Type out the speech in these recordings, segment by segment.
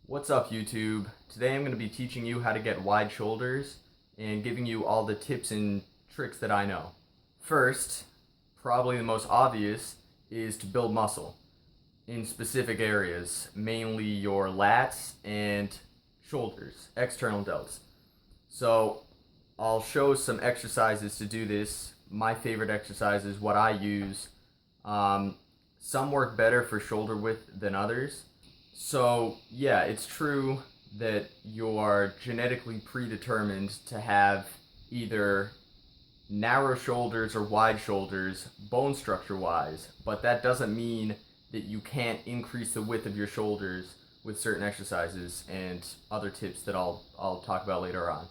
What's up, YouTube? Today I'm going to be teaching you how to get wide shoulders and giving you all the tips and tricks that I know. First, probably the most obvious, is to build muscle in specific areas, mainly your lats and shoulders, external delts. So I'll show some exercises to do this. My favorite exercises, what I use. Um, some work better for shoulder width than others. So, yeah, it's true that you're genetically predetermined to have either narrow shoulders or wide shoulders, bone structure wise, but that doesn't mean that you can't increase the width of your shoulders with certain exercises and other tips that I'll talk about later on.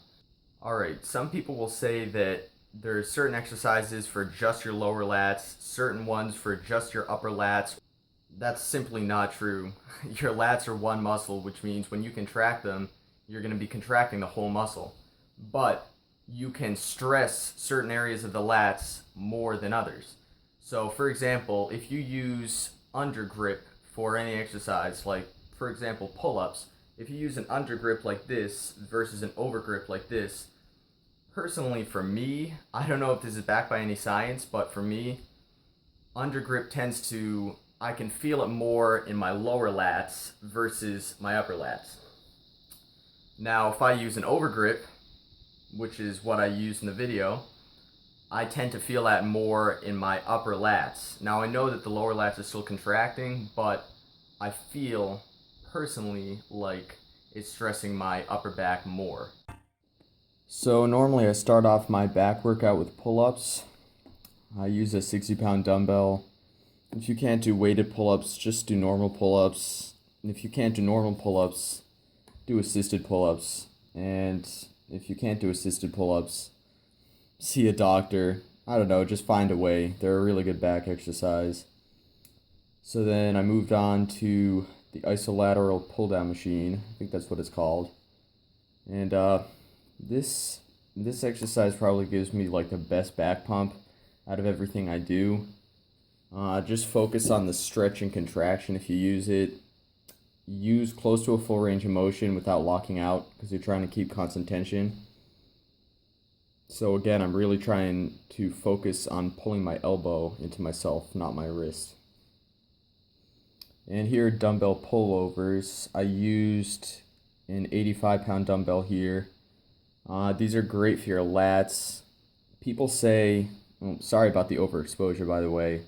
All right, some people will say that there's certain exercises for just your lower lats, certain ones for just your upper lats. That's simply not true. Your lats are one muscle, which means when you contract them, you're going to be contracting the whole muscle. But you can stress certain areas of the lats more than others. So, for example, if you use undergrip for any exercise, like for example pull ups, if you use an undergrip like this versus an overgrip like this, personally for me, I don't know if this is backed by any science, but for me, undergrip tends to, I can feel it more in my lower lats versus my upper lats. Now, if I use an overgrip, which is what I used in the video, I tend to feel that more in my upper lats. Now, I know that the lower lats are still contracting, but I feel personally like it's stressing my upper back more. So normally I start off my back workout with pull-ups. I use a 60-pound dumbbell. If you can't do weighted pull-ups, just do normal pull-ups. And if you can't do normal pull-ups, do assisted pull-ups. And if you can't do assisted pull-ups, see a doctor. I don't know, just find a way. They're a really good back exercise. So then I moved on to the isolateral pull-down machine. I think that's what it's called. And this this exercise probably gives me like the best back pump out of everything I do. Just focus on the stretch and contraction if you use it. Use close to a full range of motion without locking out because you're trying to keep constant tension. So again, I'm really trying to focus on pulling my elbow into myself, not my wrist. And here are dumbbell pullovers. I used an 85-pound dumbbell here. These are great for your lats. People say, sorry about the overexposure, by the way.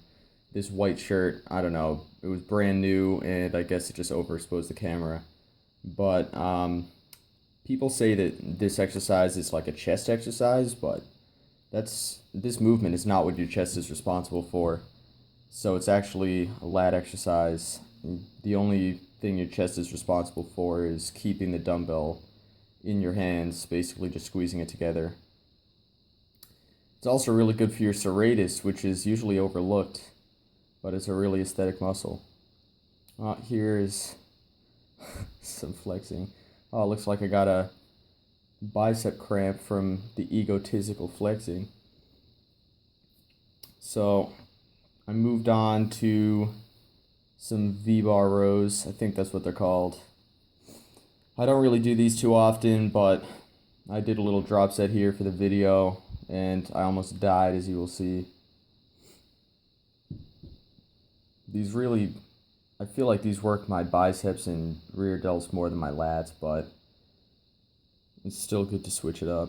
This white shirt, I don't know, it was brand new and I guess it just overexposed the camera. But people say that this exercise is like a chest exercise, but this movement is not what your chest is responsible for. So it's actually a lat exercise. The only thing your chest is responsible for is keeping the dumbbell in your hands, basically just squeezing it together. It's also really good for your serratus, which is usually overlooked, but it's a really aesthetic muscle. Here's some flexing. Oh, it looks like I got a bicep cramp from the egotistical flexing. So I moved on to some V-bar rows. I think that's what they're called. I don't really do these too often, but I did a little drop set here for the video, and I almost died, as you will see. These really, I feel like these work my biceps and rear delts more than my lats, but it's still good to switch it up.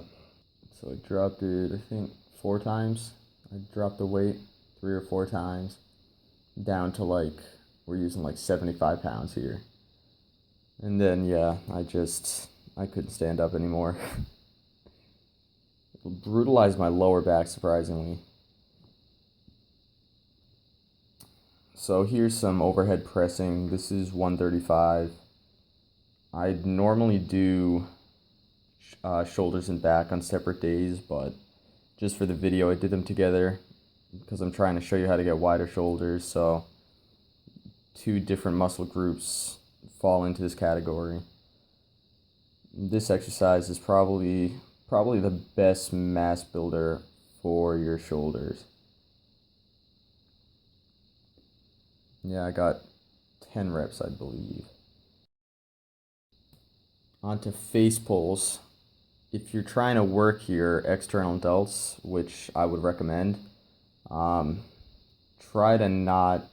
So I dropped it, I think, 4 times. I dropped the weight 3 or 4 times down to like, we're using like 75 pounds here. And then, yeah, I couldn't stand up anymore. It brutalized my lower back, surprisingly. So here's some overhead pressing. This is 135. I normally do shoulders and back on separate days, but just for the video I did them together because I'm trying to show you how to get wider shoulders. So 2 different muscle groups fall into this category. This exercise is probably the best mass builder for your shoulders. Yeah, I got 10 reps, I believe. Onto face pulls. If you're trying to work your external delts, which I would recommend, um, try to not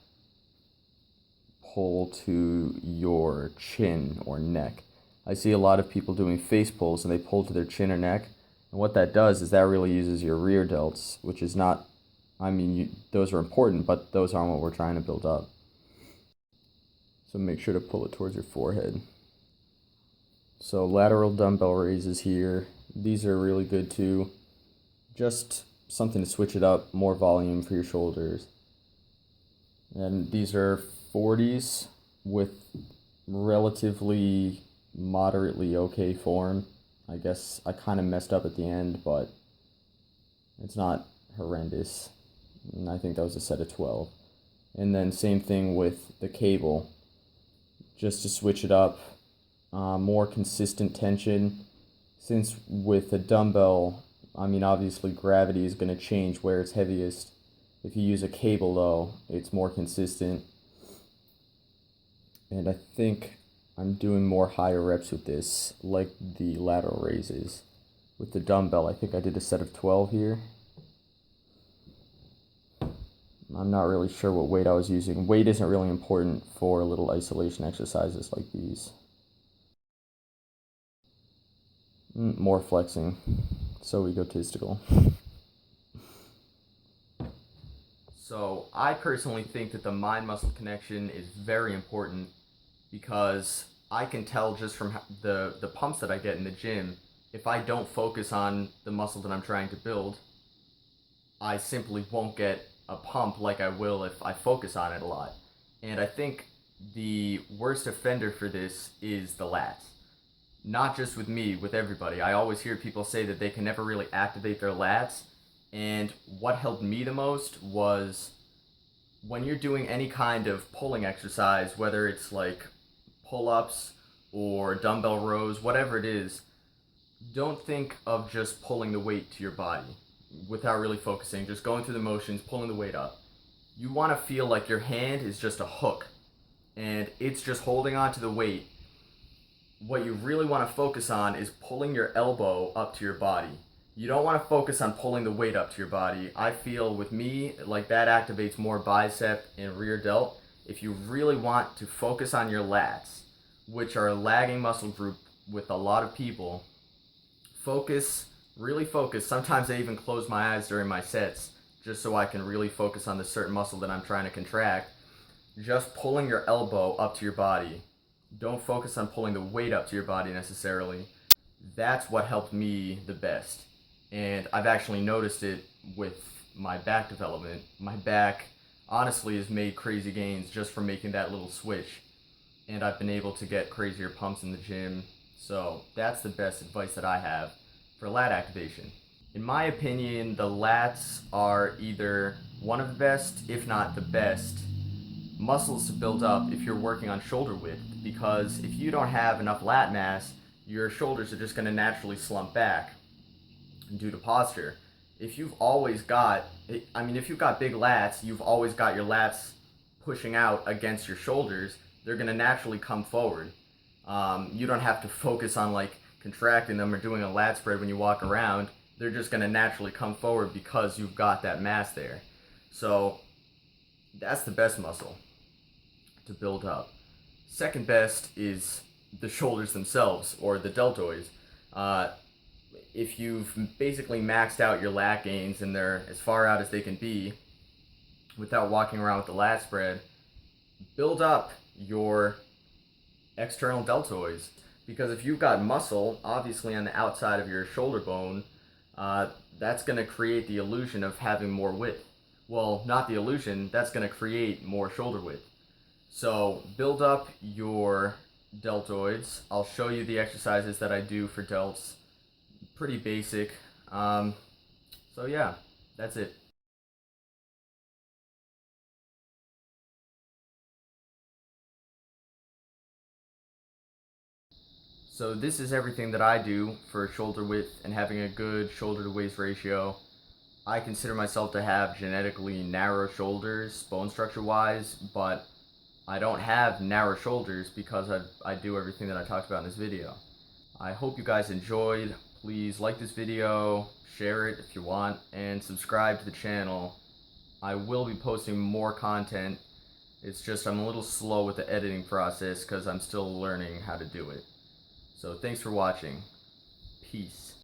pull to your chin or neck. I see a lot of people doing face pulls and they pull to their chin or neck. And what that does is that really uses your rear delts, which is not, those are important, but those aren't what we're trying to build up. So make sure to pull it towards your forehead. So lateral dumbbell raises here. These are really good too. Just something to switch it up, more volume for your shoulders. And these are 40s with relatively moderately okay form. I guess I kind of messed up at the end, but it's not horrendous. And I think that was a set of 12. And then same thing with the cable. Just to switch it up, more consistent tension. Since with a dumbbell, obviously gravity is going to change where it's heaviest. If you use a cable though, it's more consistent. And I think I'm doing more higher reps with this, like the lateral raises. With the dumbbell, I think I did a set of 12 here. I'm not really sure what weight I was using. Weight isn't really important for little isolation exercises like these. More flexing. So egotistical. So I personally think that the mind-muscle connection is very important because I can tell just from the pumps that I get in the gym, if I don't focus on the muscle that I'm trying to build, I simply won't get a pump like I will if I focus on it a lot. And I think the worst offender for this is the lats. Not just with me, with everybody. I always hear people say that they can never really activate their lats. And what helped me the most was when you're doing any kind of pulling exercise, whether it's like pull-ups or dumbbell rows, whatever it is, don't think of just pulling the weight to your body without really focusing, just going through the motions, pulling the weight up. You want to feel like your hand is just a hook and it's just holding on to the weight. What you really want to focus on is pulling your elbow up to your body. You don't want to focus on pulling the weight up to your body. I feel with me, like that activates more bicep and rear delt. If you really want to focus on your lats, which are a lagging muscle group with a lot of people, focus, really focus. Sometimes I even close my eyes during my sets just so I can really focus on the certain muscle that I'm trying to contract. Just pulling your elbow up to your body. Don't focus on pulling the weight up to your body necessarily. That's what helped me the best. And I've actually noticed it with my back development. My back honestly has made crazy gains just from making that little switch. And I've been able to get crazier pumps in the gym. So that's the best advice that I have for lat activation. In my opinion, the lats are either one of the best, if not the best, muscles to build up if you're working on shoulder width, because if you don't have enough lat mass, your shoulders are just going to naturally slump back due to posture. If you've always got, if you've got big lats, you've always got your lats pushing out against your shoulders, they're going to naturally come forward. You don't have to focus on like contracting them or doing a lat spread when you walk around. They're just going to naturally come forward because you've got that mass there. So that's the best muscle to build up. Second best is the shoulders themselves, or the deltoids. If you've basically maxed out your lat gains and they're as far out as they can be without walking around with the lat spread, build up your external deltoids. Because if you've got muscle, obviously on the outside of your shoulder bone, that's going to create the illusion of having more width. Well, not the illusion, that's going to create more shoulder width. So build up your deltoids. I'll show you the exercises that I do for delts. Pretty basic. So yeah, that's it. So this is everything that I do for shoulder width and having a good shoulder to waist ratio. I consider myself to have genetically narrow shoulders, bone structure wise, but I don't have narrow shoulders because I do everything that I talked about in this video. I hope you guys enjoyed. Please like this video, share it if you want, and subscribe to the channel. I will be posting more content. It's just I'm a little slow with the editing process because I'm still learning how to do it. So thanks for watching. Peace.